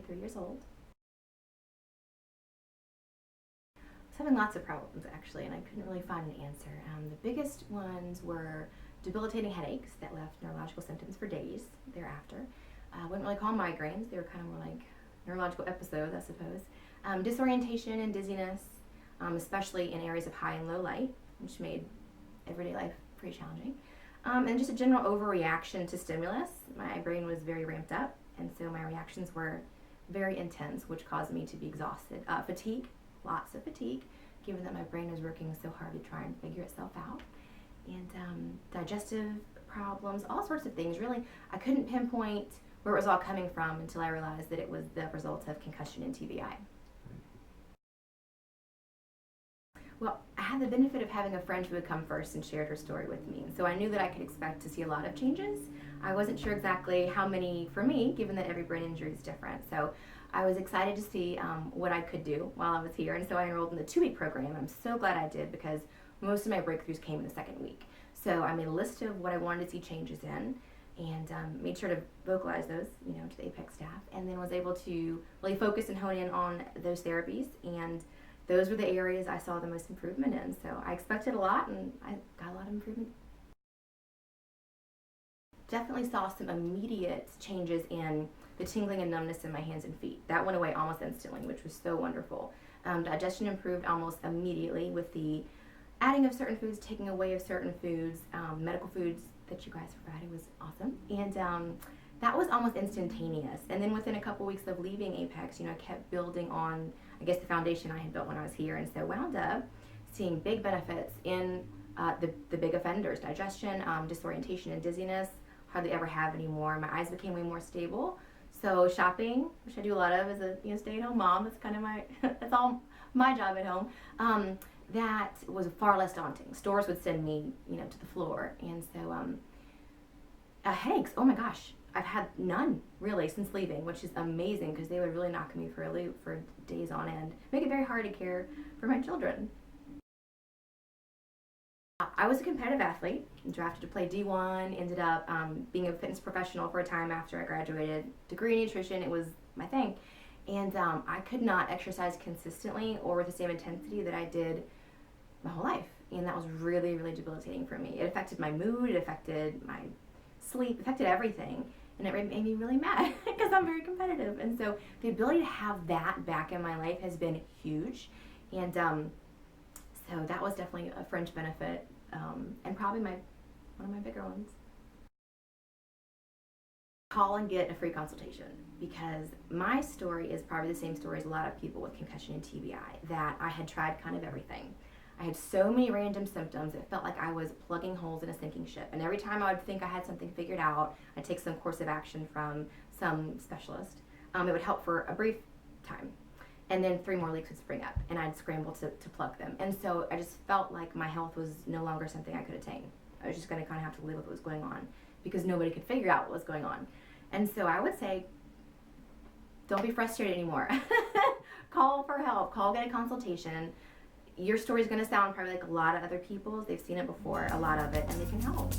23 years old. I was having lots of problems actually, and I couldn't really find an answer. The biggest ones were debilitating headaches that left neurological symptoms for days thereafter. I wouldn't really call them migraines, they were kind of more like neurological episodes, I suppose. Disorientation and dizziness, especially in areas of high and low light, which made everyday life pretty challenging. And just a general overreaction to stimulus. My brain was very ramped up, and so my reactions were very intense, which caused me to be exhausted. Fatigue, lots of fatigue, given that my brain was working so hard to try and figure itself out. And digestive problems, all sorts of things. Really, I couldn't pinpoint where it was all coming from until I realized that it was the result of concussion and TBI. Well, I had the benefit of having a friend who had come first and shared her story with me, so I knew that I could expect to see a lot of changes. I wasn't sure exactly how many for me, given that every brain injury is different. So I was excited to see what I could do while I was here, and so I enrolled in the 2-week program. I'm so glad I did, because most of my breakthroughs came in the second week. So I made a list of what I wanted to see changes in, and made sure to vocalize those, to the APEX staff, and then was able to really focus and hone in on those therapies, and those were the areas I saw the most improvement in. So I expected a lot, and I got a lot of improvement. Definitely saw some immediate changes in the tingling and numbness in my hands and feet. That went away almost instantly, which was so wonderful. Digestion improved almost immediately with the adding of certain foods, taking away of certain foods. Medical foods that you guys provided was awesome. And that was almost instantaneous. And then within a couple weeks of leaving Apex, I kept building on, I guess, the foundation I had built when I was here, and so wound up seeing big benefits in the big offenders: digestion, disorientation, and dizziness. Hardly ever have anymore. My eyes became way more stable. So shopping, which I do a lot of as a stay-at-home mom, that's kind of that's all my job at home. That was far less daunting. Stores would send me, to the floor, and so headaches. Oh my gosh, I've had none really since leaving, which is amazing, because they would really knock me for a loop for days on end, make it very hard to care for my children. I was a competitive athlete, drafted to play D1, ended up being a fitness professional for a time after I graduated. Degree in nutrition, it was my thing. And I could not exercise consistently or with the same intensity that I did my whole life. And that was really, really debilitating for me. It affected my mood, it affected my sleep, affected everything. And it made me really mad because I'm very competitive. And so the ability to have that back in my life has been huge. And so that was definitely a fringe benefit, and probably one of my bigger ones. Call and get a free consultation, because my story is probably the same story as a lot of people with concussion and TBI, that I had tried kind of everything. I had so many random symptoms, it felt like I was plugging holes in a sinking ship. And every time I would think I had something figured out, I'd take some course of action from some specialist. It would help for a brief time. And then 3 more leaks would spring up, and I'd scramble to plug them. And so I just felt like my health was no longer something I could attain. I was just going to kind of have to live with what was going on, because nobody could figure out what was going on. And so I would say, don't be frustrated anymore. Call for help. Call, get a consultation. Your story is going to sound probably like a lot of other people's. They've seen it before, a lot of it, and they can help.